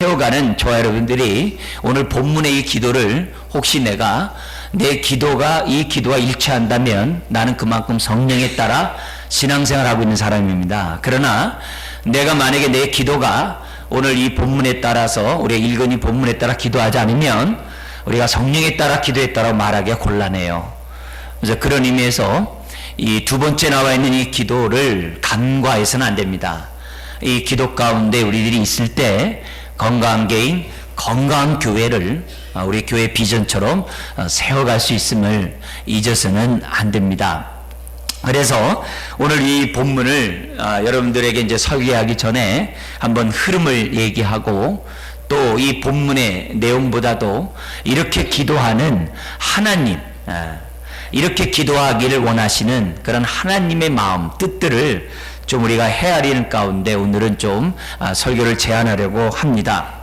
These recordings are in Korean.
세워가는 저와 여러분들이 오늘 본문의 이 기도를 혹시 내가 내 기도가 이 기도와 일치한다면 나는 그만큼 성령에 따라 신앙생활하고 있는 사람입니다. 그러나 내가 만약에 내 기도가 오늘 이 본문에 따라서 우리가 읽은 이 본문에 따라 기도하지 않으면 우리가 성령에 따라 기도했다고 말하기가 곤란해요. 그래서 그런 의미에서 이 두 번째 나와 있는 이 기도를 간과해서는 안 됩니다. 이 기도 가운데 우리들이 있을 때 건강한 개인, 건강한 교회를 우리 교회 비전처럼 세워갈 수 있음을 잊어서는 안 됩니다. 그래서 오늘 이 본문을 여러분들에게 이제 설계하기 전에 한번 흐름을 얘기하고 또 이 본문의 내용보다도 이렇게 기도하는 하나님, 이렇게 기도하기를 원하시는 그런 하나님의 마음, 뜻들을 좀 우리가 헤아리는 가운데 오늘은 좀 설교를 제안하려고 합니다.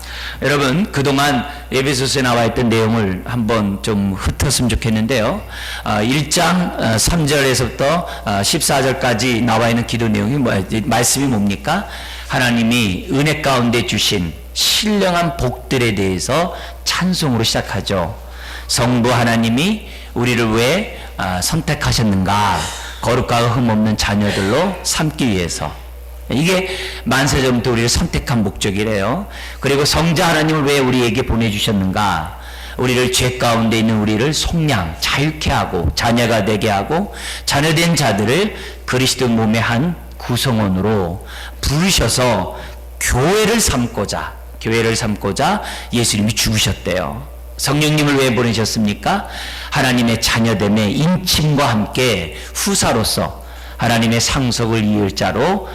여러분, 그동안 에베소서에 나와 있던 내용을 한번 좀 흩었으면 좋겠는데요. 1장 3절에서부터 14절까지 나와 있는 기도 내용이 말씀이 뭡니까? 하나님이 은혜 가운데 주신 신령한 복들에 대해서 찬송으로 시작하죠. 성부 하나님이 우리를 왜 선택하셨는가? 거룩하고 흠없는 자녀들로 삼기 위해서. 이게 만세전부터 우리를 선택한 목적이래요. 그리고 성자 하나님을 왜 우리에게 보내주셨는가? 우리를 죄 가운데 있는 우리를 속량, 자유케 하고 자녀가 되게 하고 자녀된 자들을 그리스도 몸의 한 구성원으로 부르셔서 교회를 삼고자 예수님이 죽으셨대요. 성령님을 왜 보내셨습니까? 하나님의 자녀됨의 인침과 함께 후사로서 하나님의 상속을 이을 자로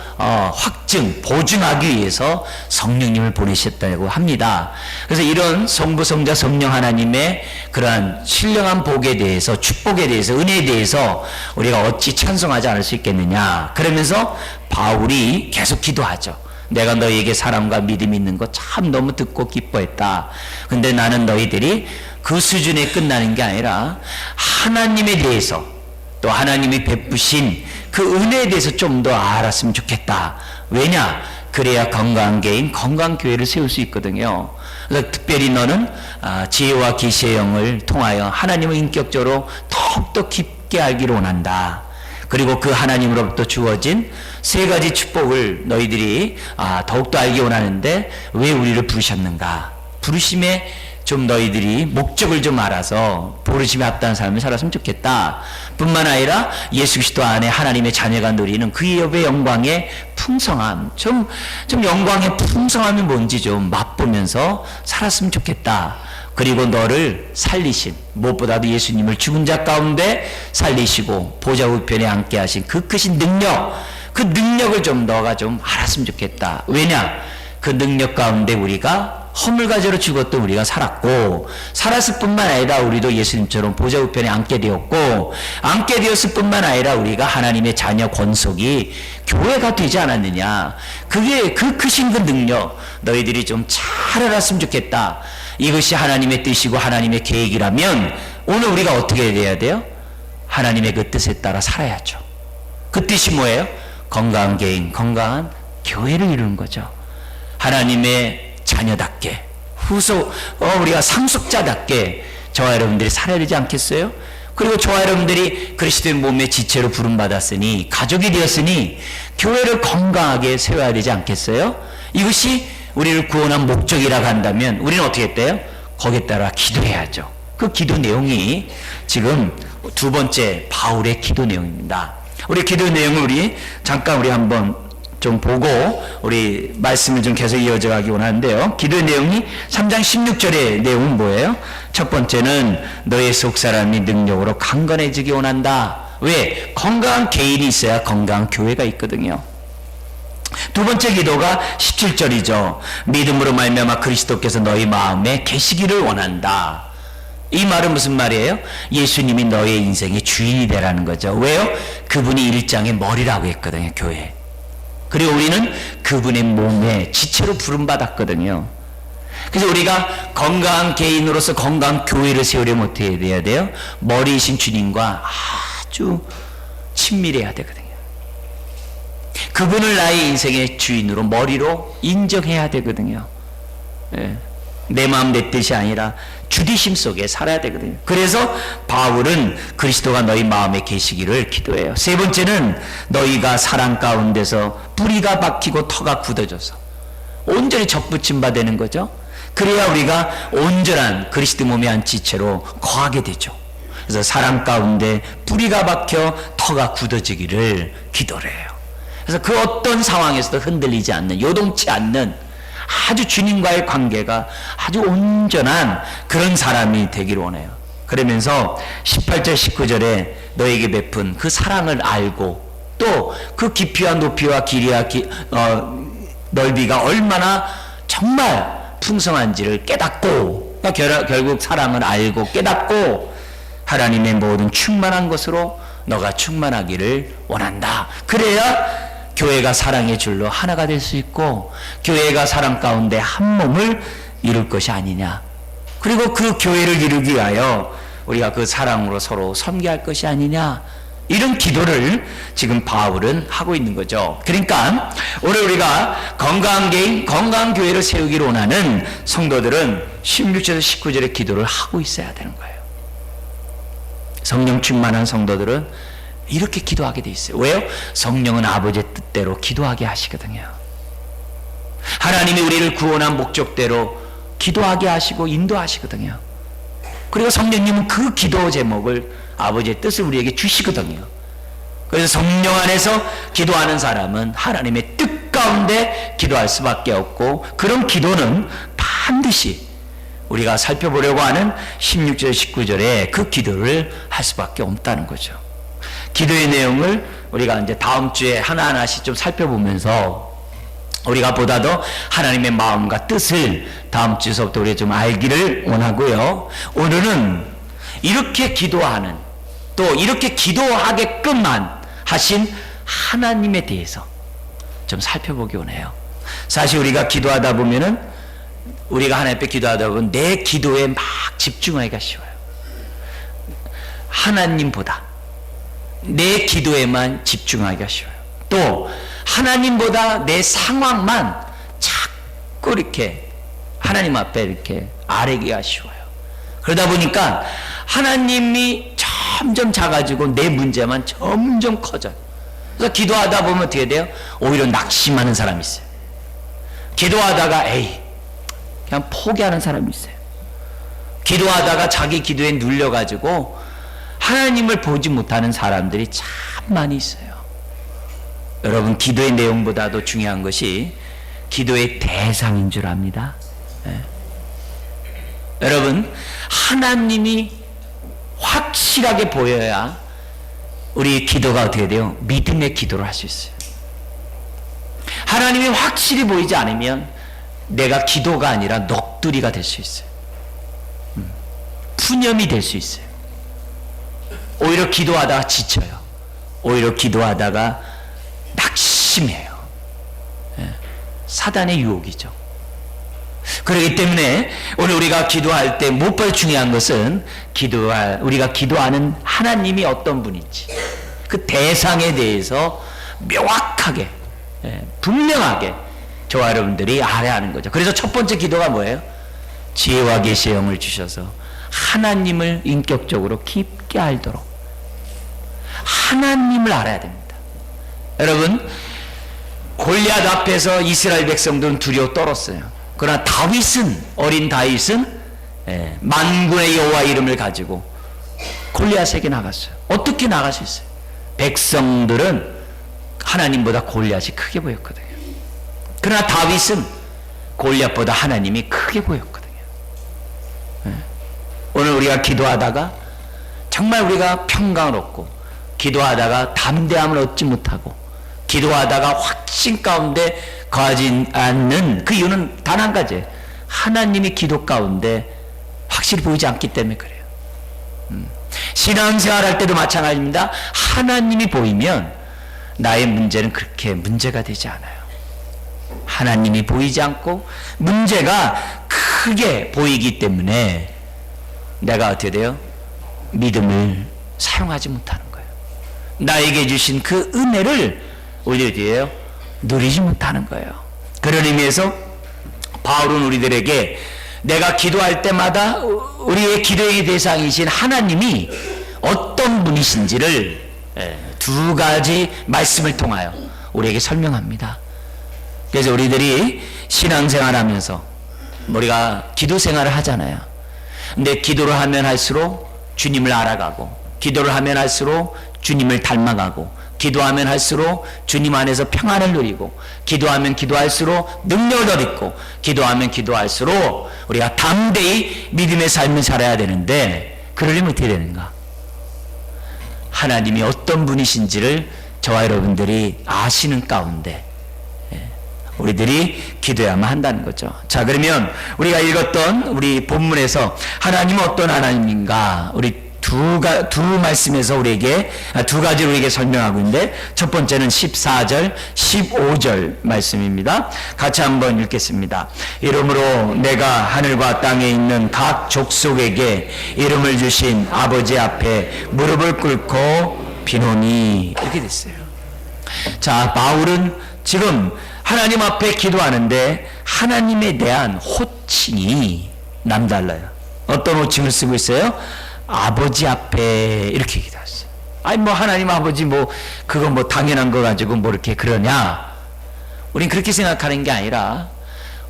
보증하기 위해서 성령님을 보내셨다고 합니다. 그래서 이런 성부, 성자, 성령 하나님의 그러한 신령한 복에 대해서, 축복에 대해서, 은혜에 대해서 우리가 어찌 찬송하지 않을 수 있겠느냐. 그러면서 바울이 계속 기도하죠. 내가 너희에게 사랑과 믿음이 있는 거 참 너무 듣고 기뻐했다. 근데 나는 너희들이 그 수준에 끝나는 게 아니라 하나님에 대해서 또 하나님이 베푸신 그 은혜에 대해서 좀 더 알았으면 좋겠다. 왜냐? 그래야 건강한 개인, 건강한 교회를 세울 수 있거든요. 그래서 특별히 너는 지혜와 계시의 영을 통하여 하나님을 인격적으로 더욱더 깊게 알기를 원한다. 그리고 그 하나님으로부터 주어진 세 가지 축복을 너희들이 더욱더 알기 원하는데 왜 우리를 부르셨는가? 부르심에 좀 너희들이 목적을 좀 알아서 부르심에 합당한 삶을 살았으면 좋겠다. 뿐만 아니라 예수 그리스도 안에 하나님의 자녀가 누리는 그 여의 영광의 풍성함, 좀 영광의 풍성함이 뭔지 좀 맛보면서 살았으면 좋겠다. 그리고 너를 살리신, 무엇보다도 예수님을 죽은 자 가운데 살리시고 보좌 우편에 앉게 하신 그 크신 능력, 그 능력을 좀 너가 좀 알았으면 좋겠다. 왜냐? 그 능력 가운데 우리가 허물과제로 죽었던 우리가 살았고, 살았을 뿐만 아니라 우리도 예수님처럼 보좌 우편에 앉게 되었고, 앉게 되었을 뿐만 아니라 우리가 하나님의 자녀 권속이 교회가 되지 않았느냐. 그게 그 크신 그 능력 너희들이 좀 잘 알았으면 좋겠다. 이것이 하나님의 뜻이고 하나님의 계획이라면 오늘 우리가 어떻게 돼야 돼요? 하나님의 그 뜻에 따라 살아야죠. 그 뜻이 뭐예요? 건강한 개인, 건강한 교회를 이루는 거죠. 하나님의 자녀답게, 우리가 상속자답게 저와 여러분들이 살아야 되지 않겠어요? 그리고 저와 여러분들이 그리스도의 몸의 지체로 부름받았으니, 가족이 되었으니 교회를 건강하게 세워야 되지 않겠어요? 이것이 우리를 구원한 목적이라고 한다면 우리는 어떻게 했대요? 거기에 따라 기도해야죠. 그 기도 내용이 지금 두 번째 바울의 기도 내용입니다. 우리 기도 내용을 잠깐 한번 좀 보고 우리 말씀을 좀 계속 이어져 가기 원하는데요. 기도의 내용이 3장 16절의 내용은 뭐예요? 첫 번째는 너의 속사람이 능력으로 강건해지기 원한다. 왜? 건강한 개인이 있어야 건강한 교회가 있거든요. 두 번째 기도가 17절이죠. 믿음으로 말미암아 그리스도께서 너희 마음에 계시기를 원한다. 이 말은 무슨 말이에요? 예수님이 너의 인생의 주인이 되라는 거죠. 왜요? 그분이 일장의 머리라고 했거든요, 교회. 그리고 우리는 그분의 몸에 지체로 부름받았거든요. 그래서 우리가 건강한 개인으로서 건강한 교회를 세우려면 어떻게 해야 돼요? 머리이신 주님과 아주 친밀해야 되거든요. 그분을 나의 인생의 주인으로, 머리로 인정해야 되거든요. 예. 내 마음 내 뜻이 아니라 주디심 속에 살아야 되거든요. 그래서 바울은 그리스도가 너희 마음에 계시기를 기도해요. 세 번째는 너희가 사랑 가운데서 뿌리가 박히고 터가 굳어져서 온전히 접붙임 바 되는 거죠. 그래야 우리가 온전한 그리스도 몸의 한 지체로 거하게 되죠. 그래서 사랑 가운데 뿌리가 박혀 터가 굳어지기를 기도를 해요. 그래서 그 어떤 상황에서도 흔들리지 않는, 요동치 않는 아주 주님과의 관계가 아주 온전한 그런 사람이 되기를 원해요. 그러면서 18절 19절에 너에게 베푼 그 사랑을 알고 또 그 깊이와 높이와 길이와 넓이가 얼마나 정말 풍성한지를 깨닫고, 그러니까 결국 사랑을 알고 깨닫고 하나님의 모든 충만한 것으로 너가 충만하기를 원한다. 그래야 교회가 사랑의 줄로 하나가 될 수 있고 교회가 사랑 가운데 한 몸을 이룰 것이 아니냐. 그리고 그 교회를 이루기 위하여 우리가 그 사랑으로 서로 섬기할 것이 아니냐. 이런 기도를 지금 바울은 하고 있는 거죠. 그러니까 오늘 우리가 건강한 개인, 건강한 교회를 세우기를 원하는 성도들은 16절에서 19절의 기도를 하고 있어야 되는 거예요. 성령 충만한 성도들은 이렇게 기도하게 돼 있어요. 왜요? 성령은 아버지의 뜻대로 기도하게 하시거든요. 하나님이 우리를 구원한 목적대로 기도하게 하시고 인도하시거든요. 그리고 성령님은 그 기도 제목을 아버지의 뜻을 우리에게 주시거든요. 그래서 성령 안에서 기도하는 사람은 하나님의 뜻 가운데 기도할 수밖에 없고, 그런 기도는 반드시 우리가 살펴보려고 하는 16절 19절에 그 기도를 할 수밖에 없다는 거죠. 기도의 내용을 우리가 이제 다음 주에 하나하나씩 좀 살펴보면서 우리가 보다 더 하나님의 마음과 뜻을 다음 주에서부터 우리가 좀 알기를 원하고요. 오늘은 이렇게 기도하는, 또 이렇게 기도하게끔만 하신 하나님에 대해서 좀 살펴보기 원해요. 사실 우리가 기도하다 보면은, 우리가 하나님 앞에 기도하다 보면 내 기도에 막 집중하기가 쉬워요. 하나님보다 내 기도에만 집중하기가 쉬워요. 또 하나님보다 내 상황만 자꾸 이렇게 하나님 앞에 이렇게 아뢰기가 쉬워요. 그러다 보니까 하나님이 점점 작아지고 내 문제만 점점 커져요. 그래서 기도하다 보면 어떻게 돼요? 오히려 낙심하는 사람이 있어요. 기도하다가 그냥 포기하는 사람이 있어요. 기도하다가 자기 기도에 눌려가지고 하나님을 보지 못하는 사람들이 참 많이 있어요. 여러분, 기도의 내용보다도 중요한 것이 기도의 대상인 줄 압니다. 여러분, 하나님이 확실하게 보여야 우리 기도가 어떻게 돼요? 믿음의 기도를 할 수 있어요. 하나님이 확실히 보이지 않으면 내가 기도가 아니라 넋두리가 될 수 있어요. 푸념이 될 수 있어요. 오히려 기도하다가 지쳐요. 오히려 기도하다가 낙심해요. 사단의 유혹이죠. 그렇기 때문에 오늘 우리가 기도할 때 무엇보다 중요한 것은 우리가 기도하는 하나님이 어떤 분인지 그 대상에 대해서 명확하게, 분명하게 저와 여러분들이 알아야 하는 거죠. 그래서 첫 번째 기도가 뭐예요? 지혜와 계시의 영을 주셔서 하나님을 인격적으로 깊게 알도록, 하나님을 알아야 됩니다. 여러분, 골리앗 앞에서 이스라엘 백성들은 두려워 떨었어요. 그러나 어린 다윗은 만군의 여호와 이름을 가지고 골리앗에게 나갔어요. 어떻게 나갈 수 있어요? 백성들은 하나님보다 골리앗이 크게 보였거든요. 그러나 다윗은 골리앗보다 하나님이 크게 보였거든요. 오늘 우리가 기도하다가 정말 우리가 평강을 얻고, 기도하다가 담대함을 얻지 못하고, 기도하다가 확신 가운데 거하지 않는 그 이유는 단 한 가지예요. 하나님이 기도 가운데 확실히 보이지 않기 때문에 그래요. 신앙생활 할 때도 마찬가지입니다. 하나님이 보이면 나의 문제는 그렇게 문제가 되지 않아요. 하나님이 보이지 않고 문제가 크게 보이기 때문에 내가 어떻게 돼요? 믿음을 사용하지 못하는 거예요. 나에게 주신 그 은혜를 우리 뒤에요 누리지 못하는 거예요. 그런 의미에서 바울은 우리들에게 내가 기도할 때마다 우리의 기도의 대상이신 하나님이 어떤 분이신지를 두 가지 말씀을 통하여 우리에게 설명합니다. 그래서 우리들이 신앙생활하면서 우리가 기도 생활을 하잖아요. 근데 기도를 하면 할수록 주님을 알아가고, 기도를 하면 할수록 주님을 닮아가고, 기도하면 할수록 주님 안에서 평안을 누리고, 기도하면 기도할수록 능력을 얻고, 기도하면 기도할수록 우리가 담대히 믿음의 삶을 살아야 되는데, 그러려면 어떻게 되는가? 하나님이 어떤 분이신지를 저와 여러분들이 아시는 가운데 우리들이 기도해야만 한다는 거죠. 자, 그러면 우리가 읽었던 우리 본문에서 하나님은 어떤 하나님인가, 우리 두 말씀에서 우리에게 두 가지로 우리에게 설명하고 있는데, 첫 번째는 14절 15절 말씀입니다. 같이 한번 읽겠습니다. 이러므로 내가 하늘과 땅에 있는 각 족속에게 이름을 주신 아버지 앞에 무릎을 꿇고 비노니, 이렇게 됐어요. 자, 바울은 지금 하나님 앞에 기도하는데 하나님에 대한 호칭이 남달라요. 어떤 호칭을 쓰고 있어요? 아버지 앞에, 이렇게 기도했어요. 아니 뭐 하나님 아버지 뭐 그거 뭐 당연한 거 가지고 뭐 이렇게 그러냐? 우린 그렇게 생각하는 게 아니라,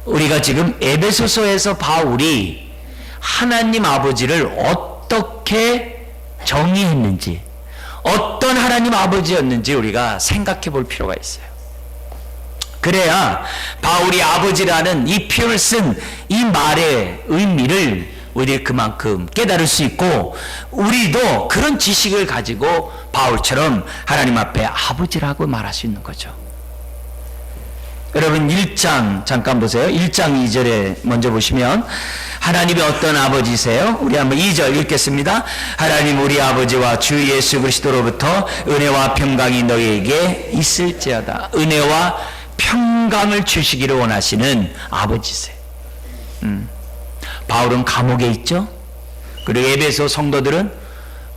우리가 지금 에베소서에서 바울이 하나님 아버지를 어떻게 정의했는지, 어떤 하나님 아버지였는지 우리가 생각해 볼 필요가 있어요. 그래야 바울이 아버지라는 이 표현을 쓴 이 말의 의미를 우리 그만큼 깨달을 수 있고, 우리도 그런 지식을 가지고 바울처럼 하나님 앞에 아버지라고 말할 수 있는 거죠. 여러분 1장 잠깐 보세요. 1장 2절에 먼저 보시면 하나님이 어떤 아버지세요? 우리 한번 2절 읽겠습니다. 하나님 우리 아버지와 주 예수 그리스도로부터 은혜와 평강이 너희에게 있을지어다. 은혜와 평강을 주시기를 원하시는 아버지세요. 바울은 감옥에 있죠. 그리고 에베소 성도들은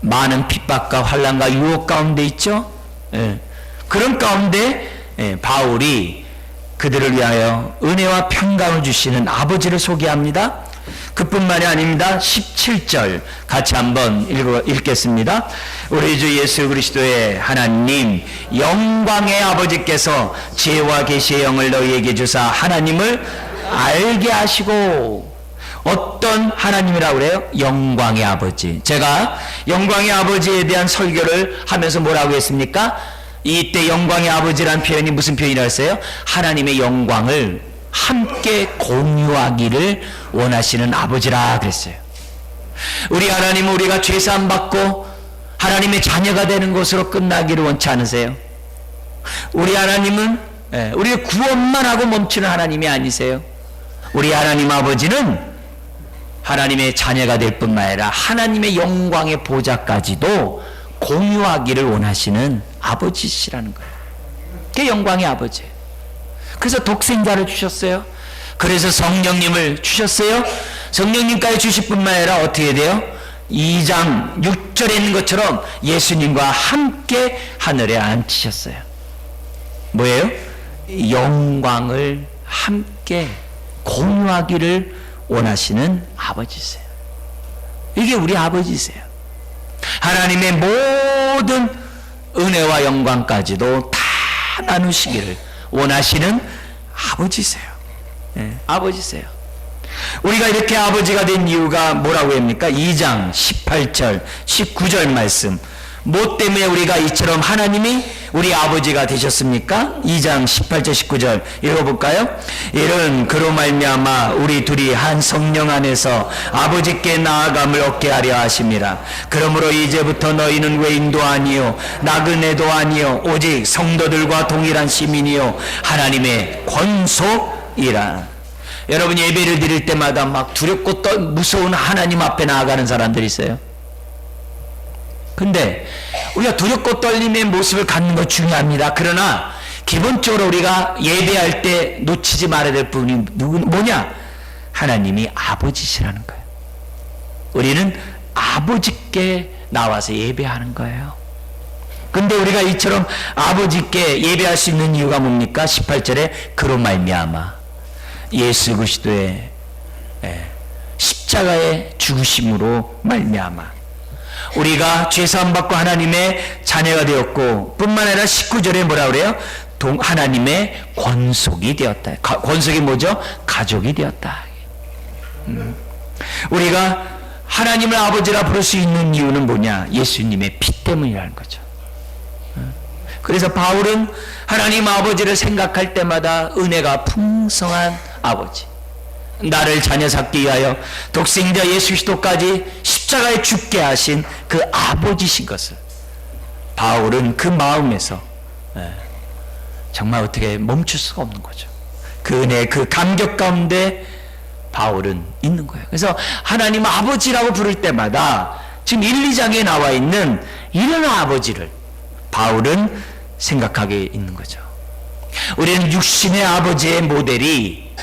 많은 핍박과 환난과 유혹 가운데 있죠. 그런 가운데 바울이 그들을 위하여 은혜와 평강을 주시는 아버지를 소개합니다. 그뿐만이 아닙니다. 17절 같이 한번 읽겠습니다. 우리 주 예수 그리스도의 하나님 영광의 아버지께서 지혜와 계시의 영을 너희에게 주사 하나님을 알게 하시고, 어떤 하나님이라고 그래요? 영광의 아버지. 제가 영광의 아버지에 대한 설교를 하면서 뭐라고 했습니까? 이때 영광의 아버지라는 표현이 무슨 표현이라고 했어요? 하나님의 영광을 함께 공유하기를 원하시는 아버지라 그랬어요. 우리 하나님은 우리가 죄사함 받고 하나님의 자녀가 되는 것으로 끝나기를 원치 않으세요? 우리 하나님은 우리의 구원만 하고 멈추는 하나님이 아니세요. 우리 하나님 아버지는 하나님의 자녀가 될 뿐만 아니라 하나님의 영광의 보좌까지도 공유하기를 원하시는 아버지시라는 거예요. 그게 영광의 아버지예요. 그래서 독생자를 주셨어요. 그래서 성령님을 주셨어요. 성령님까지 주실 뿐만 아니라 어떻게 돼요? 2장 6절에 있는 것처럼 예수님과 함께 하늘에 앉히셨어요. 뭐예요? 영광을 함께 공유하기를 원하시는 아버지세요. 이게 우리 아버지세요. 하나님의 모든 은혜와 영광까지도 다 나누시기를 원하시는 아버지세요. 아버지세요. 우리가 이렇게 아버지가 된 이유가 뭐라고 합니까? 2장 18절 19절 말씀, 뭐 때문에 우리가 이처럼 하나님이 우리 아버지가 되셨습니까? 2장 18절 19절 읽어볼까요? 이는 그로 말미암아 우리 둘이 한 성령 안에서 아버지께 나아감을 얻게 하려 하심이라. 그러므로 이제부터 너희는 외인도 아니요 나그네도 아니요 오직 성도들과 동일한 시민이요 하나님의 권속이라. 여러분 예배를 드릴 때마다 막 두렵고 무서운 하나님 앞에 나아가는 사람들이 있어요. 근데 우리가 두렵고 떨림의 모습을 갖는 것 중요합니다. 그러나 기본적으로 우리가 예배할 때 놓치지 말아야 될 부분이 뭐냐? 하나님이 아버지시라는 거예요. 우리는 아버지께 나와서 예배하는 거예요. 근데 우리가 이처럼 아버지께 예배할 수 있는 이유가 뭡니까? 18절에 그로 말미암아 예수 그리스도의 십자가의 죽으심으로 말미암아 우리가 죄사함 받고 하나님의 자녀가 되었고, 뿐만 아니라 19절에 뭐라 그래요? 하나님의 권속이 되었다. 권속이 뭐죠? 가족이 되었다. 우리가 하나님을 아버지라 부를 수 있는 이유는 뭐냐? 예수님의 피 때문이라는 거죠. 그래서 바울은 하나님 아버지를 생각할 때마다 은혜가 풍성한 아버지, 나를 자녀 삼기 위하여 독생자 예수 그리스도까지 십자가에 죽게 하신 그 아버지신 것을 바울은 그 마음에서 정말 어떻게 멈출 수가 없는 거죠. 그 은혜, 그 감격 가운데 바울은 있는 거예요. 그래서 하나님 아버지라고 부를 때마다 지금 1, 2장에 나와 있는 이런 아버지를 바울은 생각하게 있는 거죠. 우리는 육신의 아버지의 모델이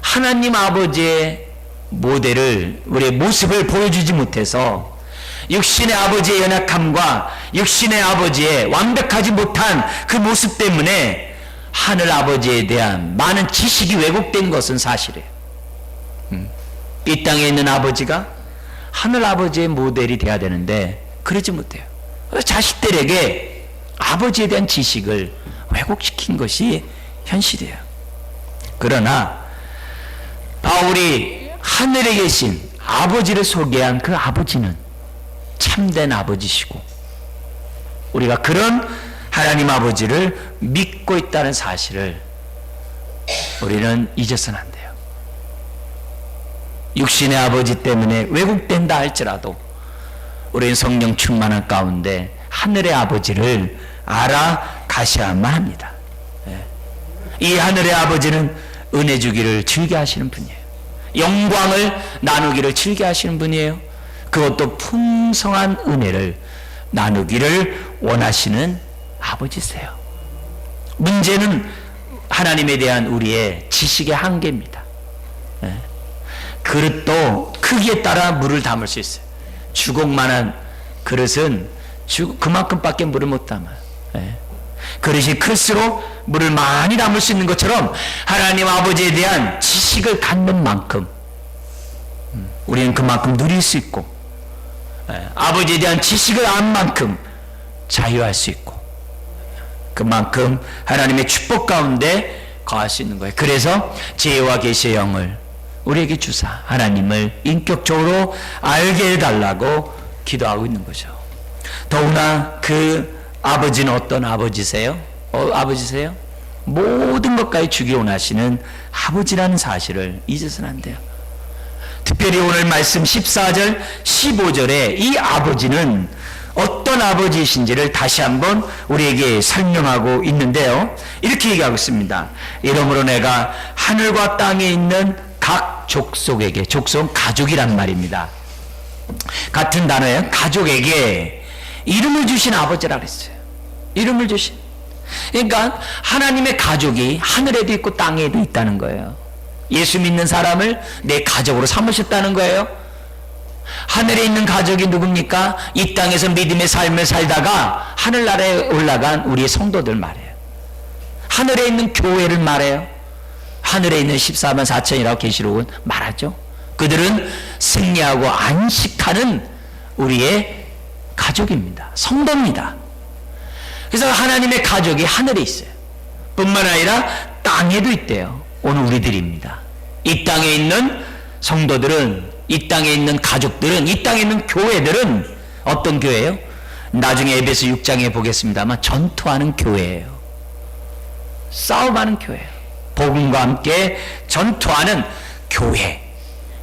하나님 아버지의 모델을, 우리의 모습을 보여주지 못해서 육신의 아버지의 연약함과 육신의 아버지의 완벽하지 못한 그 모습 때문에 하늘 아버지에 대한 많은 지식이 왜곡된 것은 사실이에요. 이 땅에 있는 아버지가 하늘 아버지의 모델이 돼야 되는데 그러지 못해요. 자식들에게 아버지에 대한 지식을 왜곡시킨 것이 현실이에요. 그러나 바울이 하늘에 계신 아버지를 소개한 그 아버지는 참된 아버지시고, 우리가 그런 하나님 아버지를 믿고 있다는 사실을 우리는 잊어서는 안 돼요. 육신의 아버지 때문에 왜곡된다 할지라도 우리는 성령 충만한 가운데 하늘의 아버지를 알아가셔야만 합니다. 이 하늘의 아버지는 은혜 주기를 즐겨 하시는 분이에요. 영광을 나누기를 즐겨 하시는 분이에요. 그것도 풍성한 은혜를 나누기를 원하시는 아버지세요. 문제는 하나님에 대한 우리의 지식의 한계입니다. 그릇도 크기에 따라 물을 담을 수 있어요. 주걱만한 그릇은 그만큼밖에 물을 못 담아요. 그릇이 클수록 물을 많이 담을 수 있는 것처럼 하나님 아버지에 대한 지식을 갖는 만큼 우리는 그만큼 누릴 수 있고, 아버지에 대한 지식을 안 만큼 자유할 수 있고, 그만큼 하나님의 축복 가운데 거할 수 있는 거예요. 그래서 지혜와 계시의 영을 우리에게 주사 하나님을 인격적으로 알게 해달라고 기도하고 있는 거죠. 더구나 그 아버지는 어떤 아버지세요? 아버지세요? 모든 것까지 주기 원하시는 아버지라는 사실을 잊어서는 안 돼요. 특별히 오늘 말씀 14절 15절에 이 아버지는 어떤 아버지이신지를 다시 한번 우리에게 설명하고 있는데요, 이렇게 얘기하고 있습니다. 이러므로 내가 하늘과 땅에 있는 각 족속에게, 족속은 가족이란 말입니다. 같은 단어예요. 가족에게 이름을 주신 아버지라 그랬어요. 이름을 주신. 그러니까 하나님의 가족이 하늘에도 있고 땅에도 있다는 거예요. 예수 믿는 사람을 내 가족으로 삼으셨다는 거예요. 하늘에 있는 가족이 누굽니까? 이 땅에서 믿음의 삶을 살다가 하늘나라에 올라간 우리의 성도들 말이에요. 하늘에 있는 교회를 말해요. 하늘에 있는 14만 4천이라고 계시록은 말하죠. 그들은 승리하고 안식하는 우리의 가족입니다. 성도입니다. 그래서 하나님의 가족이 하늘에 있어요. 뿐만 아니라 땅에도 있대요. 오늘 우리들입니다. 이 땅에 있는 성도들은, 이 땅에 있는 가족들은, 이 땅에 있는 교회들은 어떤 교회예요? 나중에 에베소 6장에 보겠습니다만 전투하는 교회예요. 싸움하는 교회예요. 복음과 함께 전투하는 교회,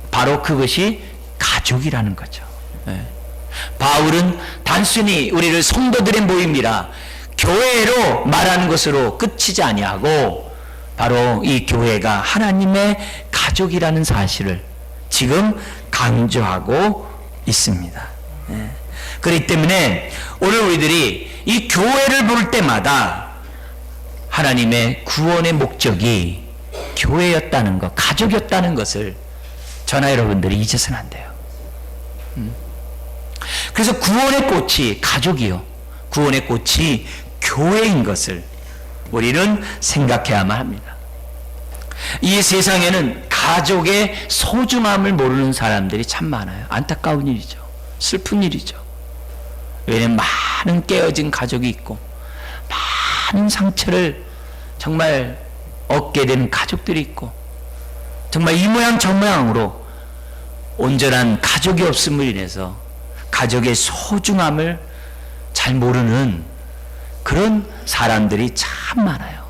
바로 그것이 가족이라는 거죠. 바울은 단순히 우리를 성도들의 모임이라 교회로 말하는 것으로 끝이지 아니하고 바로 이 교회가 하나님의 가족이라는 사실을 지금 강조하고 있습니다. 그렇기 때문에 오늘 우리들이 이 교회를 볼 때마다 하나님의 구원의 목적이 교회였다는 것, 가족이었다는 것을 저나 여러분들이 잊어서는 안 돼요. 그래서 구원의 꽃이 가족이요, 구원의 꽃이 교회인 것을 우리는 생각해야만 합니다. 이 세상에는 가족의 소중함을 모르는 사람들이 참 많아요. 안타까운 일이죠. 슬픈 일이죠. 왜냐하면 많은 깨어진 가족이 있고 많은 상처를 정말 얻게 되는 가족들이 있고 정말 이 모양 저 모양으로 온전한 가족이 없음을 인해서 가족의 소중함을 잘 모르는 그런 사람들이 참 많아요.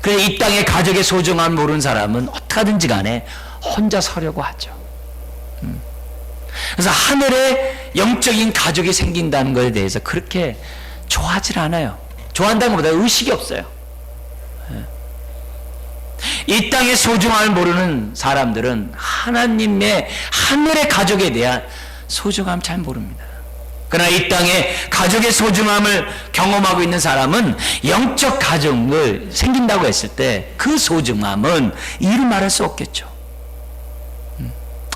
그래서 이 땅에 가족의 소중함을 모르는 사람은 어떻게든지 간에 혼자 서려고 하죠. 그래서 하늘에 영적인 가족이 생긴다는 것에 대해서 그렇게 좋아하질 않아요. 좋아한다는 것보다 의식이 없어요. 이 땅의 소중함을 모르는 사람들은 하나님의 하늘의 가족에 대한 소중함 잘 모릅니다. 그러나 이 땅에 가족의 소중함을 경험하고 있는 사람은 영적 가족을 생긴다고 했을 때 그 소중함은 이루 말할 수 없겠죠.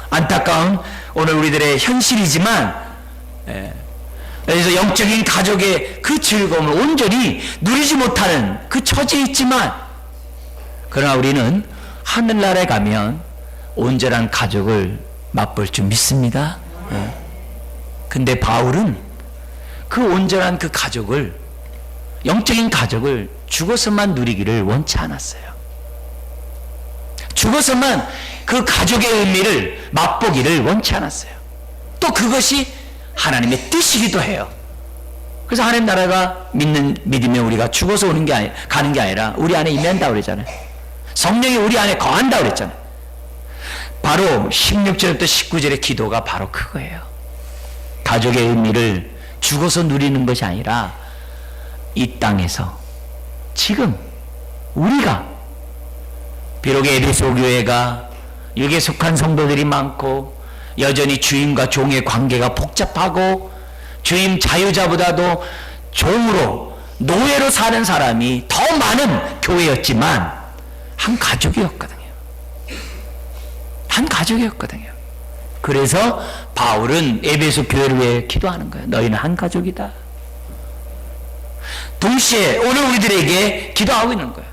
안타까운 오늘 우리들의 현실이지만, 그래서 영적인 가족의 그 즐거움을 온전히 누리지 못하는 그 처지에 있지만, 그러나 우리는 하늘나라에 가면 온전한 가족을 맛볼 줄 믿습니다. 근데 바울은 그 온전한 그 가족을, 영적인 가족을 죽어서만 누리기를 원치 않았어요. 죽어서만 그 가족의 의미를 맛보기를 원치 않았어요. 또 그것이 하나님의 뜻이기도 해요. 그래서 하나님 나라가 믿으면 우리가 죽어서 오는 게 가는 게 아니라 우리 안에 임한다고 그랬잖아요. 성령이 우리 안에 거한다고 그랬잖아요. 바로 16절부터 19절의 기도가 바로 그거예요. 가족의 의미를 죽어서 누리는 것이 아니라 이 땅에서 지금 우리가 비록 에베소 교회가 육에 속한 성도들이 많고 여전히 주임과 종의 관계가 복잡하고 주임 자유자보다도 종으로 노예로 사는 사람이 더 많은 교회였지만 한 가족이었거든요. 한 가족이었거든요. 그래서 바울은 에베소 교회를 위해 기도하는 거예요. 너희는 한 가족이다. 동시에 오늘 우리들에게 기도하고 있는 거예요.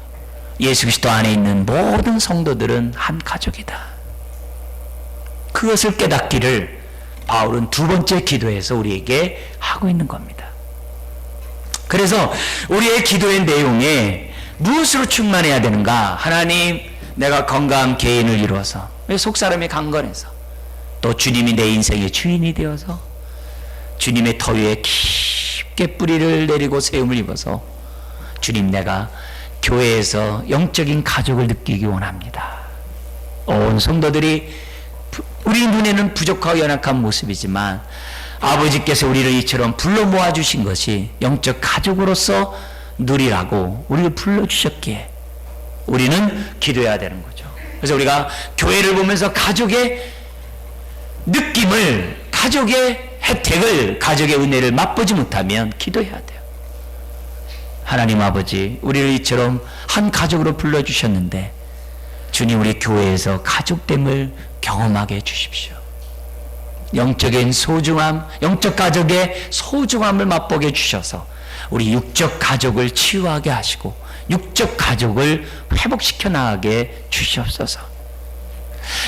예수 그리스도 안에 있는 모든 성도들은 한 가족이다. 그것을 깨닫기를 바울은 두 번째 기도에서 우리에게 하고 있는 겁니다. 그래서 우리의 기도의 내용에 무엇으로 충만해야 되는가? 하나님, 내가 건강한 개인을 이루어서 속사람이 강건해서 또 주님이 내 인생의 주인이 되어서 주님의 터 위에 깊게 뿌리를 내리고 세움을 입어서 주님, 내가 교회에서 영적인 가족을 느끼기 원합니다. 온 성도들이 우리 눈에는 부족하고 연약한 모습이지만 아버지께서 우리를 이처럼 불러 모아주신 것이 영적 가족으로서 누리라고 우리를 불러주셨기에 우리는 기도해야 되는 거죠. 그래서 우리가 교회를 보면서 가족의 느낌을, 가족의 혜택을, 가족의 은혜를 맛보지 못하면 기도해야 돼요. 하나님 아버지, 우리를 이처럼 한 가족으로 불러주셨는데 주님, 우리 교회에서 가족됨을 경험하게 해주십시오. 영적인 소중함, 영적 가족의 소중함을 맛보게 해주셔서 우리 육적 가족을 치유하게 하시고 육적 가족을 회복시켜 나가게 주시옵소서.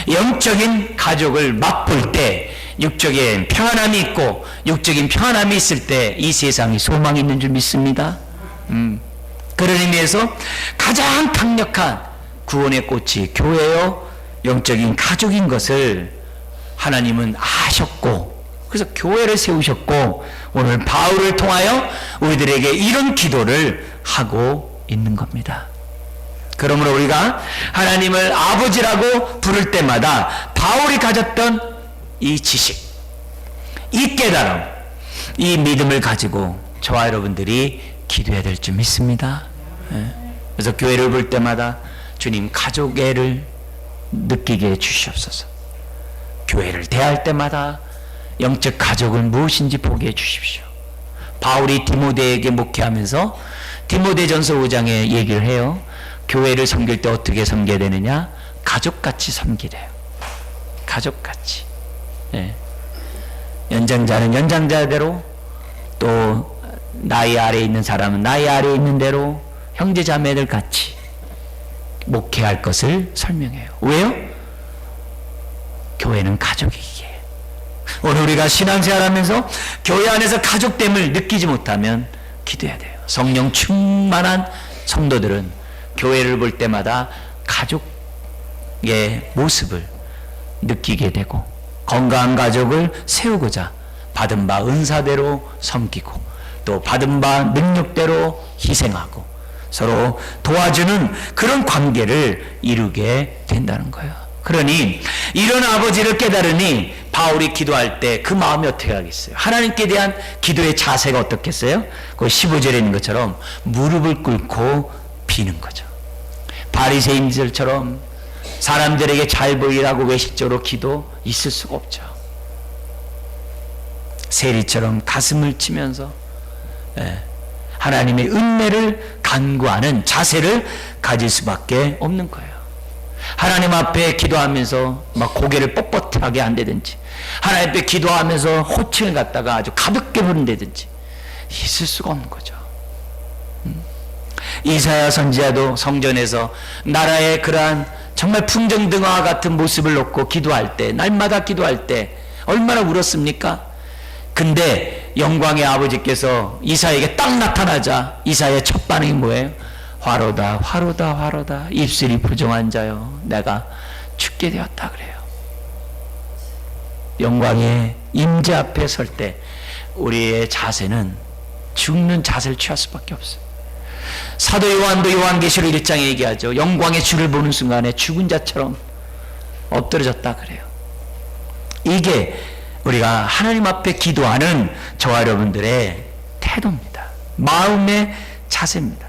영적인 가족을 맛볼 때 육적인 평안함이 있고 육적인 평안함이 있을 때 이 세상이 소망이 있는 줄 믿습니다. 그런 의미에서 가장 강력한 구원의 꽃이 교회요 영적인 가족인 것을 하나님은 아셨고, 그래서 교회를 세우셨고 오늘 바울을 통하여 우리들에게 이런 기도를 하고 있는 겁니다. 그러므로 우리가 하나님을 아버지라고 부를 때마다 바울이 가졌던 이 지식, 이 깨달음, 이 믿음을 가지고 저와 여러분들이 기도해야 될 줄 믿습니다. 그래서 교회를 볼 때마다 주님, 가족애를 느끼게 해주시옵소서. 교회를 대할 때마다 영적 가족은 무엇인지 보게 해주십시오. 바울이 디모데에게 목회하면서 디모데전서 5장에 얘기를 해요. 교회를 섬길 때 어떻게 섬겨야 되느냐? 가족같이 섬기래요. 가족같이. 연장자는 연장자대로, 또 나이 아래에 있는 사람은 나이 아래에 있는 대로 형제자매들 같이 목회할 것을 설명해요. 왜요? 교회는 가족이기에. 오늘 우리가 신앙생활하면서 교회 안에서 가족됨을 느끼지 못하면 기도해야 돼요. 성령 충만한 성도들은 교회를 볼 때마다 가족의 모습을 느끼게 되고 건강한 가족을 세우고자 받은 바 은사대로 섬기고 또 받은 바 능력대로 희생하고 서로 도와주는 그런 관계를 이루게 된다는 거예요. 그러니 이런 아버지를 깨달으니 바울이 기도할 때 그 마음이 어떻게 하겠어요? 하나님께 대한 기도의 자세가 어떻겠어요? 그 15절에 있는 것처럼 무릎을 꿇고 비는 거죠. 바리새인들처럼 사람들에게 잘 보이라고 외식적으로 기도 있을 수가 없죠. 세리처럼 가슴을 치면서 하나님의 은혜를 간구하는 자세를 가질 수밖에 없는 거예요. 하나님 앞에 기도하면서 막 고개를 뻣뻣하게 한다든지 하나님 앞에 기도하면서 호칭을 갖다가 아주 가볍게 부른다든지 있을 수가 없는 거죠. 이사야 선지자도 성전에서 나라의 그러한 정말 풍정등화와 같은 모습을 놓고 기도할 때, 날마다 기도할 때 얼마나 울었습니까? 근데 영광의 아버지께서 이사야에게 딱 나타나자 이사야의 첫 반응이 뭐예요? 화로다 화로다 화로다 입술이 부정한 자여 내가 죽게 되었다 그래요. 영광의 임재 앞에 설 때 우리의 자세는 죽는 자세를 취할 수밖에 없어요. 사도 요한도 요한계시록 1장에 얘기하죠. 영광의 주를 보는 순간에 죽은 자처럼 엎드러졌다 그래요. 이게 우리가 하나님 앞에 기도하는 저와 여러분들의 태도입니다. 마음의 자세입니다.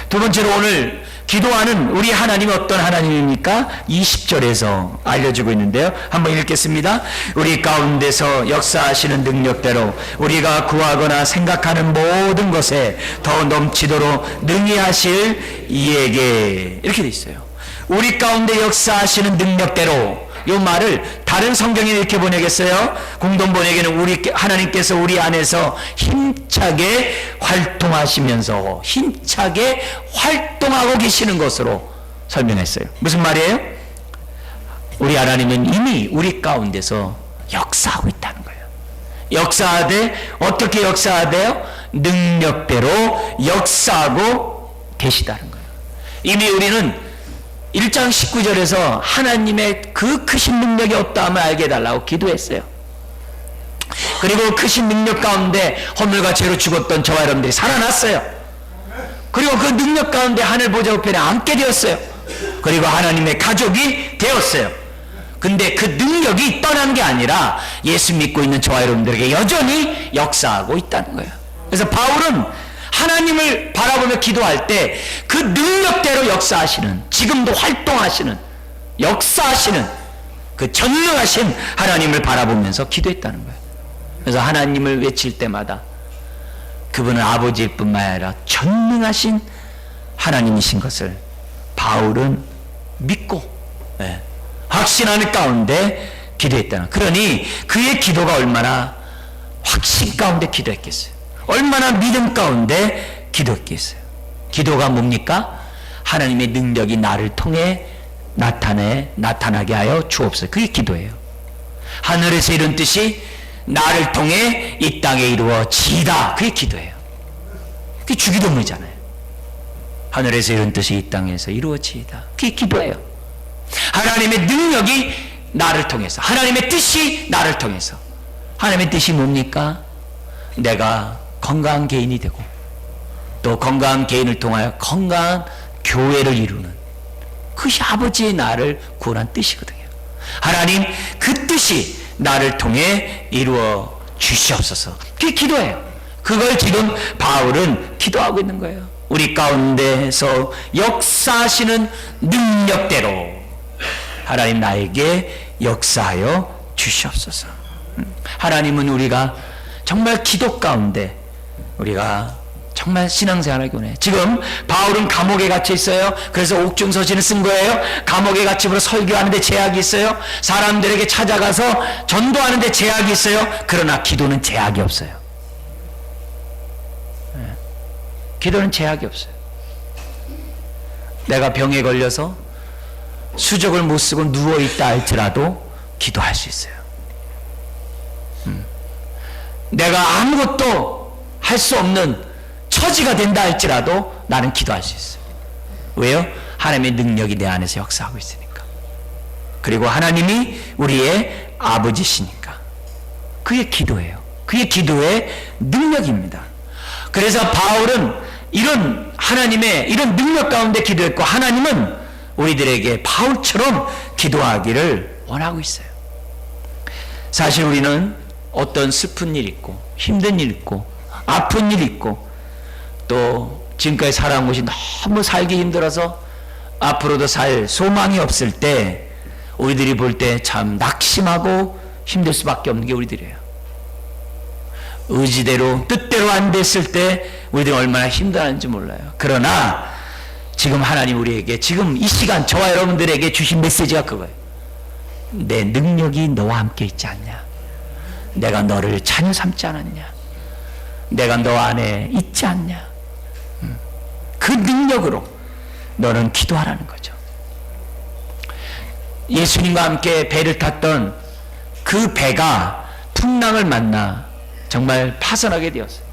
두 번째로 오늘 기도하는 우리 하나님이 어떤 하나님입니까? 20절에서 알려주고 있는데요. 한번 읽겠습니다. 우리 가운데서 역사하시는 능력대로 우리가 구하거나 생각하는 모든 것에 더 넘치도록 능히 하실 이에게, 이렇게 돼 있어요. 우리 가운데 역사하시는 능력대로. 이 말을 다른 성경에 이렇게 번역했어요. 공동 번역에는 우리 하나님께서 우리 안에서 힘차게 활동하시면서 힘차게 활동하고 계시는 것으로 설명했어요. 무슨 말이에요? 우리 하나님은 이미 우리 가운데서 역사하고 있다는 거예요. 역사하되 어떻게 역사하대요? 능력대로 역사하고 계시다는 거예요. 이미 우리는 1장 19절에서 하나님의 그 크신 능력이 없다함을 알게 해달라고 기도했어요. 그리고 크신 능력 가운데 허물과 죄로 죽었던 저와 여러분들이 살아났어요. 그리고 그 능력 가운데 하늘 보좌 우편에 앉게 되었어요. 그리고 하나님의 가족이 되었어요. 근데 그 능력이 떠난 게 아니라 예수 믿고 있는 저와 여러분들에게 여전히 역사하고 있다는 거예요. 그래서 바울은 하나님을 바라보며 기도할 때 그 능력대로 역사하시는, 지금도 활동하시는, 역사하시는 그 전능하신 하나님을 바라보면서 기도했다는 거예요. 그래서 하나님을 외칠 때마다 그분은 아버지일 뿐만 아니라 전능하신 하나님이신 것을 바울은 믿고 확신하는 가운데 기도했다는. 그러니 그의 기도가 얼마나 확신 가운데 기도했겠어요. 얼마나 믿음 가운데 기도했겠어요. 기도가 뭡니까? 하나님의 능력이 나를 통해 나타나게 하여 주옵소서. 그게 기도예요. 하늘에서 이룬 뜻이 나를 통해 이 땅에 이루어지이다. 그게 기도예요. 그게 주기도문이잖아요. 하늘에서 이룬 뜻이 이 땅에서 이루어지이다. 그게 기도예요. 하나님의 능력이 나를 통해서, 하나님의 뜻이 나를 통해서. 하나님의 뜻이 뭡니까? 내가 건강한 개인이 되고 또 건강한 개인을 통하여 건강한 교회를 이루는 그것이 아버지의 나를 구원한 뜻이거든요. 하나님 그 뜻이 나를 통해 이루어 주시옵소서. 그게 기도예요. 그걸 지금 바울은 기도하고 있는 거예요. 우리 가운데서 역사하시는 능력대로 하나님 나에게 역사하여 주시옵소서. 하나님은 우리가 정말 기도 가운데 우리가 정말 신앙생활을 원해. 지금 바울은 감옥에 갇혀 있어요. 그래서 옥중서신을 쓴 거예요. 감옥에 갇힘으로 설교하는데 제약이 있어요. 사람들에게 찾아가서 전도하는데 제약이 있어요. 그러나 기도는 제약이 없어요. 기도는 제약이 없어요. 내가 병에 걸려서 수족을 못 쓰고 누워있다 할지라도 기도할 수 있어요. 내가 아무것도 할 수 없는 처지가 된다 할지라도 나는 기도할 수 있어요. 왜요? 하나님의 능력이 내 안에서 역사하고 있으니까. 그리고 하나님이 우리의 아버지시니까. 그게 기도예요. 그게 기도의 능력입니다. 그래서 바울은 이런 하나님의 이런 능력 가운데 기도했고, 하나님은 우리들에게 바울처럼 기도하기를 원하고 있어요. 사실 우리는 어떤 슬픈 일 있고 힘든 일 있고 아픈 일 있고 또 지금까지 살아온 것이 너무 살기 힘들어서 앞으로도 살 소망이 없을 때 우리들이 볼 때 참 낙심하고 힘들 수밖에 없는 게 우리들이에요. 의지대로 뜻대로 안 됐을 때 우리들이 얼마나 힘들었는지 몰라요. 그러나 지금 하나님 우리에게 지금 이 시간 저와 여러분들에게 주신 메시지가 그거예요. 내 능력이 너와 함께 있지 않냐? 내가 너를 자녀 삼지 않았냐? 내가 너 안에 있지 않냐? 그 능력으로 너는 기도하라는 거죠. 예수님과 함께 배를 탔던 그 배가 풍랑을 만나 정말 파선하게 되었어요.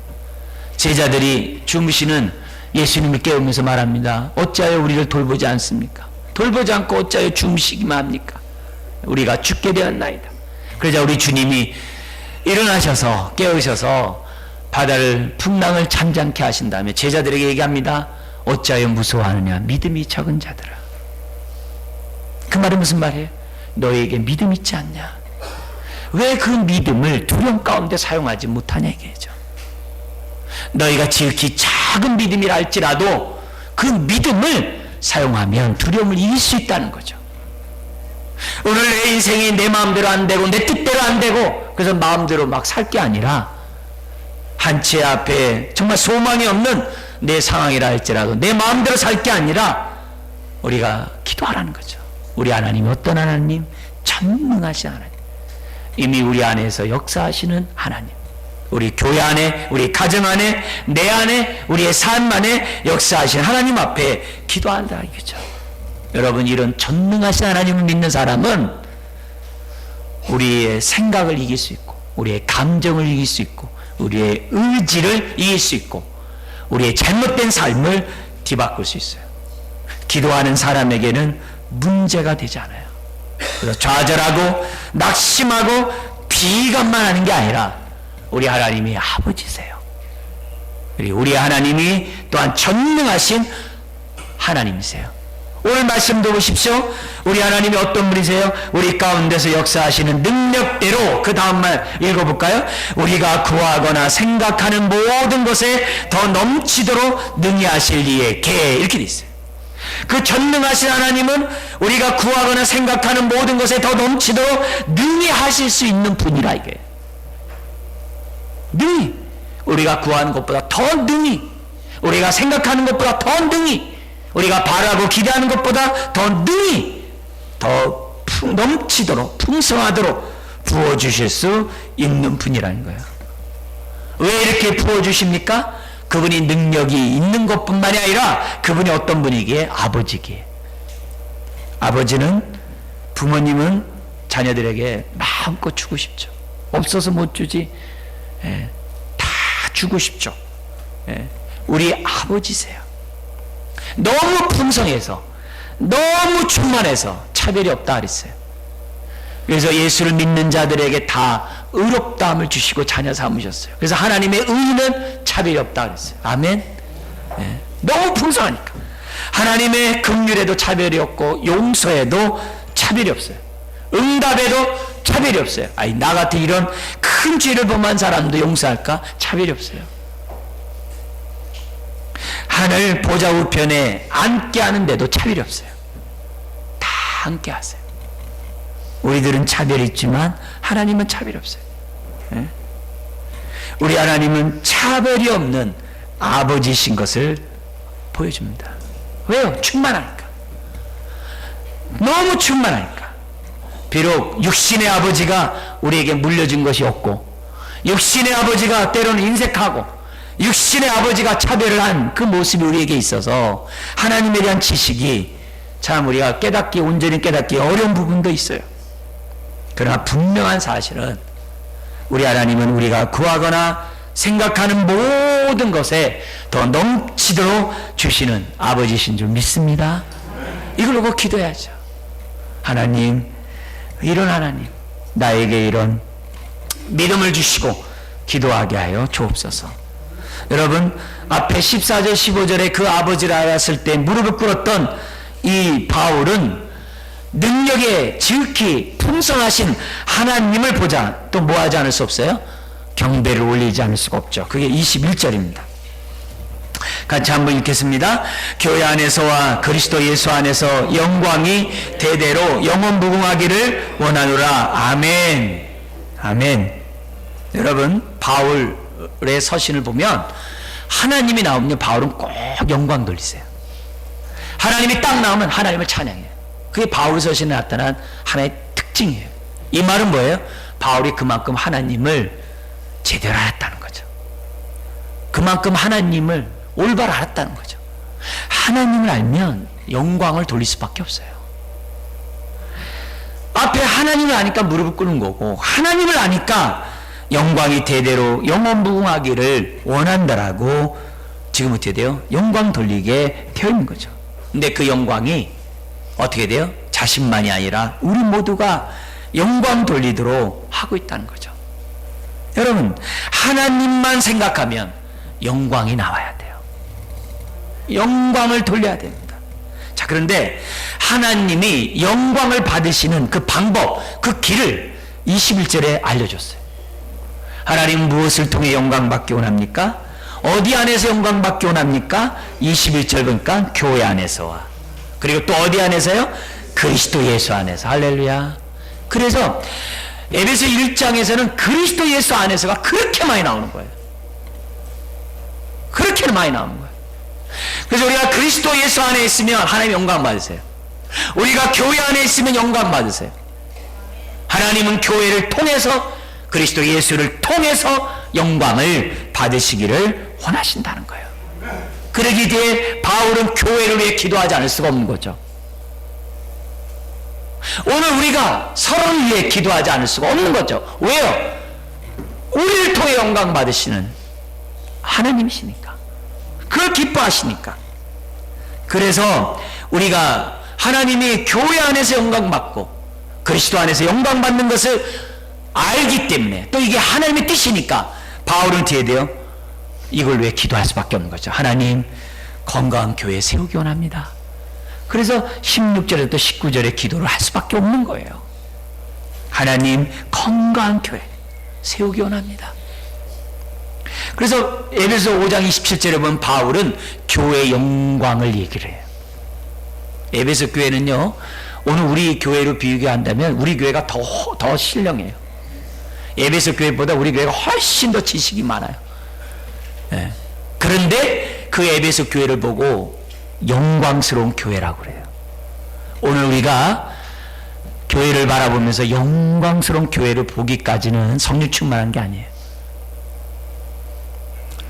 제자들이 주무시는 예수님을 깨우면서 말합니다. 어찌하여 우리를 돌보지 않습니까? 돌보지 않고 어찌하여 주무시기만 합니까? 우리가 죽게 되었나이다. 그러자 우리 주님이 일어나셔서 깨우셔서 바다를 풍랑을 잠잠케 하신 다음에 제자들에게 얘기합니다. 어찌하여 무서워하느냐? 믿음이 적은 자들아. 그 말은 무슨 말이에요? 너에게 믿음 있지 않냐? 왜 그 믿음을 두려움 가운데 사용하지 못하냐 이게죠. 너희가 지극히 작은 믿음이라 할지라도 그 믿음을 사용하면 두려움을 이길 수 있다는 거죠. 오늘 내 인생이 내 마음대로 안 되고 내 뜻대로 안 되고 그래서 마음대로 막 살 게 아니라 한치 앞에 정말 소망이 없는 내 상황이라 할지라도 내 마음대로 살 게 아니라 우리가 기도하라는 거죠. 우리 하나님이 어떤 하나님? 전능하신 하나님. 이미 우리 안에서 역사하시는 하나님. 우리 교회 안에, 우리 가정 안에, 내 안에, 우리의 삶 안에 역사하신 하나님 앞에 기도한다 이거죠. 여러분, 이런 전능하신 하나님을 믿는 사람은 우리의 생각을 이길 수 있고 우리의 감정을 이길 수 있고 우리의 의지를 이길 수 있고 우리의 잘못된 삶을 뒤바꿀 수 있어요. 기도하는 사람에게는 문제가 되지 않아요. 그래서 좌절하고 낙심하고 비관만 하는 게 아니라 우리 하나님이 아버지세요. 그리고 우리 하나님이 또한 전능하신 하나님이세요. 오늘 말씀도 보십시오. 우리 하나님이 어떤 분이세요? 우리 가운데서 역사하시는 능력대로 그 다음 말 읽어볼까요? 우리가 구하거나 생각하는 모든 것에 더 넘치도록 능히 하실 이의 계 이렇게 돼 있어요. 그 전능하신 하나님은 우리가 구하거나 생각하는 모든 것에 더 넘치도록 능히 하실 수 있는 분이라 이게. 능히 우리가 구하는 것보다 더 능히 우리가 생각하는 것보다 더 능히 우리가 바라고 기대하는 것보다 더 능히 더 넘치도록 풍성하도록 부어주실 수 있는 분이라는 거예요. 왜 이렇게 부어주십니까? 그분이 능력이 있는 것뿐만이 아니라 그분이 어떤 분이기에? 아버지기에. 아버지는 부모님은 자녀들에게 마음껏 주고 싶죠. 없어서 못 주지. 예, 다 주고 싶죠. 예, 우리 아버지세요. 너무 풍성해서 너무 충만해서 차별이 없다 그랬어요. 그래서 예수를 믿는 자들에게 다 의롭다함을 주시고 자녀 삼으셨어요. 그래서 하나님의 의는 차별이 없다 그랬어요. 아멘. 네. 너무 풍성하니까 하나님의 긍휼에도 차별이 없고 용서에도 차별이 없어요. 응답에도 차별이 없어요. 아니, 나 같은 이런 큰 죄를 범한 사람도 용서할까? 차별이 없어요. 하늘 보좌 우편에 앉게 하는데도 차별이 없어요. 다 함께 하세요. 우리들은 차별이 있지만 하나님은 차별이 없어요. 예? 우리 하나님은 차별이 없는 아버지신 것을 보여줍니다. 왜요? 충만하니까. 너무 충만하니까. 비록 육신의 아버지가 우리에게 물려준 것이 없고 육신의 아버지가 때로는 인색하고 육신의 아버지가 차별을 한 그 모습이 우리에게 있어서 하나님에 대한 지식이 참 우리가 온전히 깨닫기 어려운 부분도 있어요. 그러나 분명한 사실은 우리 하나님은 우리가 구하거나 생각하는 모든 것에 더 넘치도록 주시는 아버지신 줄 믿습니다. 이걸 보고 기도해야죠. 하나님, 이런 하나님, 나에게 이런 믿음을 주시고 기도하게 하여 주옵소서. 여러분, 앞에 14절 15절에 그 아버지를 알았을 때 무릎을 꿇었던 이 바울은 능력에 지극히 풍성하신 하나님을 보자 또 뭐 하지 않을 수 없어요? 경배를 올리지 않을 수가 없죠. 그게 21절입니다. 같이 한번 읽겠습니다. 교회 안에서와 그리스도 예수 안에서 영광이 대대로 영원무궁하기를 원하노라. 아멘. 아멘. 여러분, 바울의 서신을 보면 하나님이 나오면 바울은 꼭 영광 돌리세요. 하나님이 딱 나오면 하나님을 찬양해요. 그게 바울 서신에 나타난 하나의 특징이에요. 이 말은 뭐예요? 바울이 그만큼 하나님을 제대로 알았다는 거죠. 그만큼 하나님을 올바로 알았다는 거죠. 하나님을 알면 영광을 돌릴 수밖에 없어요. 앞에 하나님을 아니까 무릎을 꿇는 거고, 하나님을 아니까 영광이 대대로 영원무궁하기를 원한다라고 지금 어떻게 돼요? 영광 돌리게 되어 있는 거죠. 근데 그 영광이 어떻게 돼요? 자신만이 아니라 우리 모두가 영광 돌리도록 하고 있다는 거죠. 여러분, 하나님만 생각하면 영광이 나와야 돼요. 영광을 돌려야 됩니다. 자, 그런데 하나님이 영광을 받으시는 그 방법, 그 길을 21절에 알려줬어요. 하나님 무엇을 통해 영광 받기 원합니까? 어디 안에서 영광 받기 원합니까? 21절 보니까 교회 안에서와, 그리고 또 어디 안에서요? 그리스도 예수 안에서. 할렐루야. 그래서 에베소 1장에서는 그리스도 예수 안에서가 그렇게 많이 나오는 거예요. 그렇게 많이 나오는 거예요. 그래서 우리가 그리스도 예수 안에 있으면 하나님 영광 받으세요. 우리가 교회 안에 있으면 영광 받으세요. 하나님은 교회를 통해서, 그리스도 예수를 통해서 영광을 받으시기를 원하신다는 거예요. 그러기 때문에 바울은 교회를 위해 기도하지 않을 수가 없는 거죠. 오늘 우리가 서로를 위해 기도하지 않을 수가 없는 거죠. 왜요? 우리를 통해 영광 받으시는 하나님이시니까, 그걸 기뻐하시니까. 그래서 우리가 하나님이 교회 안에서 영광 받고 그리스도 안에서 영광 받는 것을 알기 때문에, 또 이게 하나님의 뜻이니까 바울은 뒤에 돼요. 이걸 위해 기도할 수밖에 없는 거죠. 하나님, 건강한 교회 세우기 원합니다. 그래서 16절에부터 19절에 기도를 할 수밖에 없는 거예요. 하나님, 건강한 교회 세우기 원합니다. 그래서 에베소 5장 27절에 보면 바울은 교회의 영광을 얘기를 해요. 에베소 교회는요, 오늘 우리 교회로 비유게 한다면 우리 교회가 더 신령해요. 에베소 교회보다 우리 교회가 훨씬 더 지식이 많아요. 네. 그런데 그 에베소 교회를 보고 영광스러운 교회라고 그래요. 오늘 우리가 교회를 바라보면서 영광스러운 교회를 보기까지는 성령 충만한 게 아니에요.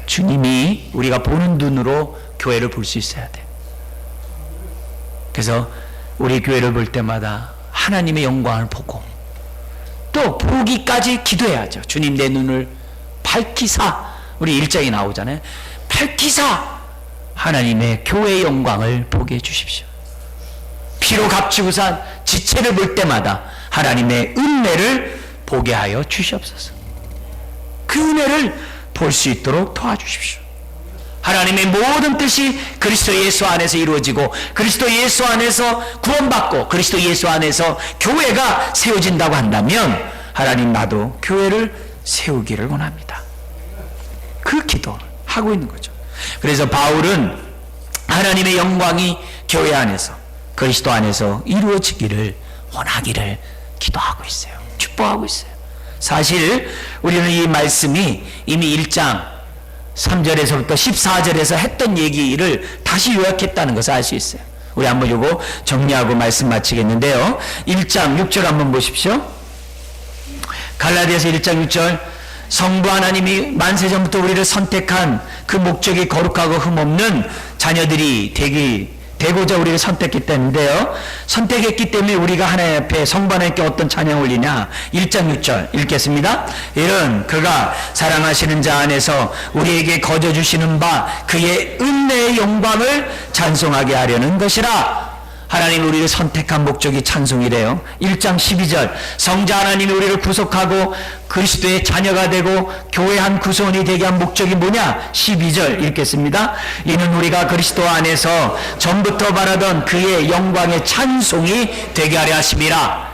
주님이 우리가 보는 눈으로 교회를 볼 수 있어야 돼요. 그래서 우리 교회를 볼 때마다 하나님의 영광을 보고, 또 보기까지 기도해야죠. 주님, 내 눈을 밝히사, 우리 1장이 나오잖아요. 밝히사 하나님의 교회의 영광을 보게 해주십시오. 피로 값지고 산 지체를 볼 때마다 하나님의 은혜를 보게 하여 주시옵소서. 그 은혜를 볼 수 있도록 도와주십시오. 하나님의 모든 뜻이 그리스도 예수 안에서 이루어지고, 그리스도 예수 안에서 구원받고, 그리스도 예수 안에서 교회가 세워진다고 한다면, 하나님, 나도 교회를 세우기를 원합니다. 그 기도를 하고 있는 거죠. 그래서 바울은 하나님의 영광이 교회 안에서, 그리스도 안에서 이루어지기를 원하기를 기도하고 있어요. 축복하고 있어요. 사실 우리는 이 말씀이 이미 1장 3절에서부터 14절에서 했던 얘기를 다시 요약했다는 것을 알 수 있어요. 우리 한번 이거 정리하고 말씀 마치겠는데요. 1장 6절 한번 보십시오. 갈라디아서 1장 6절, 성부 하나님이 만세전부터 우리를 선택한 그 목적이 거룩하고 흠없는 자녀들이 되고자 우리를 선택했기 때문인데요. 선택했기 때문에 우리가 하나님 앞에 성부 하나님께 어떤 찬양을 올리냐. 1장 6절 읽겠습니다. 이는 그가 사랑하시는 자 안에서 우리에게 거저 주시는 바 그의 은혜의 영광을 찬송하게 하려는 것이라. 하나님 우리를 선택한 목적이 찬송이래요. 1장 12절 성자 하나님이 우리를 구속하고 그리스도의 자녀가 되고 교회 한 구성원이 되게 한 목적이 뭐냐? 12절 읽겠습니다. 이는 우리가 그리스도 안에서 전부터 바라던 그의 영광의 찬송이 되게 하려 하심이라.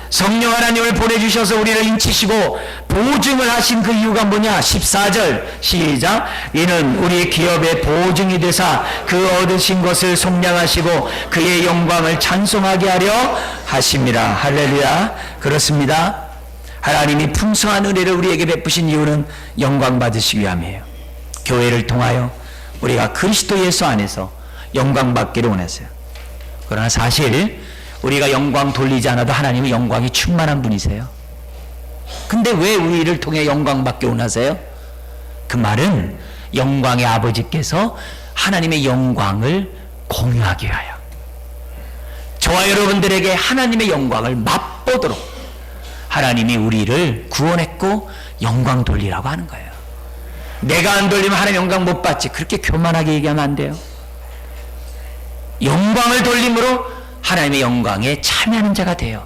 성령 하나님을 보내주셔서 우리를 인치시고 보증을 하신 그 이유가 뭐냐? 14절 시작. 이는 우리의 기업의 보증이 되사 그 얻으신 것을 속량하시고 그의 영광을 찬송하게 하려 하심이라. 할렐루야. 그렇습니다. 하나님이 풍성한 은혜를 우리에게 베푸신 이유는 영광 받으시기 위함이에요. 교회를 통하여 우리가 그리스도 예수 안에서 영광 받기를 원했어요. 그러나 사실 우리가 영광 돌리지 않아도 하나님은 영광이 충만한 분이세요. 근데 왜 우리를 통해 영광 받기 원하세요? 그 말은 영광의 아버지께서 하나님의 영광을 공유하기 위하여 저와 여러분들에게 하나님의 영광을 맛보도록 하나님이 우리를 구원했고 영광 돌리라고 하는 거예요. 내가 안 돌리면 하나님 영광 못 받지. 그렇게 교만하게 얘기하면 안 돼요. 영광을 돌림으로 하나님의 영광에 참여하는 자가 돼요.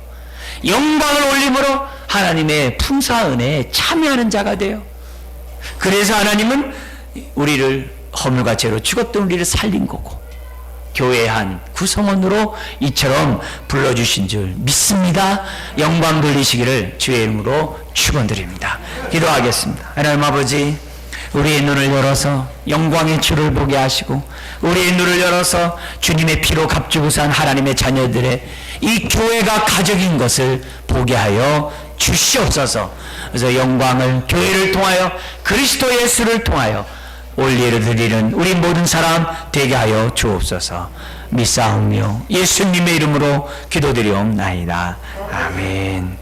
영광을 올림으로 하나님의 풍성한 은혜에 참여하는 자가 돼요. 그래서 하나님은 우리를 허물과 죄로 죽었던 우리를 살린 거고 교회의 한 구성원으로 이처럼 불러주신 줄 믿습니다. 영광 돌리시기를 주의 이름으로 축원드립니다. 기도하겠습니다. 하나님 아버지, 우리의 눈을 열어서 영광의 주를 보게 하시고 우리의 눈을 열어서 주님의 피로 값주고 산 하나님의 자녀들의 이 교회가 가족인 것을 보게 하여 주시옵소서. 그래서 영광을 교회를 통하여 그리스도 예수를 통하여 올리를 드리는 우리 모든 사람 되게 하여 주옵소서. 믿사오며 예수님의 이름으로 기도드리옵나이다. 아멘.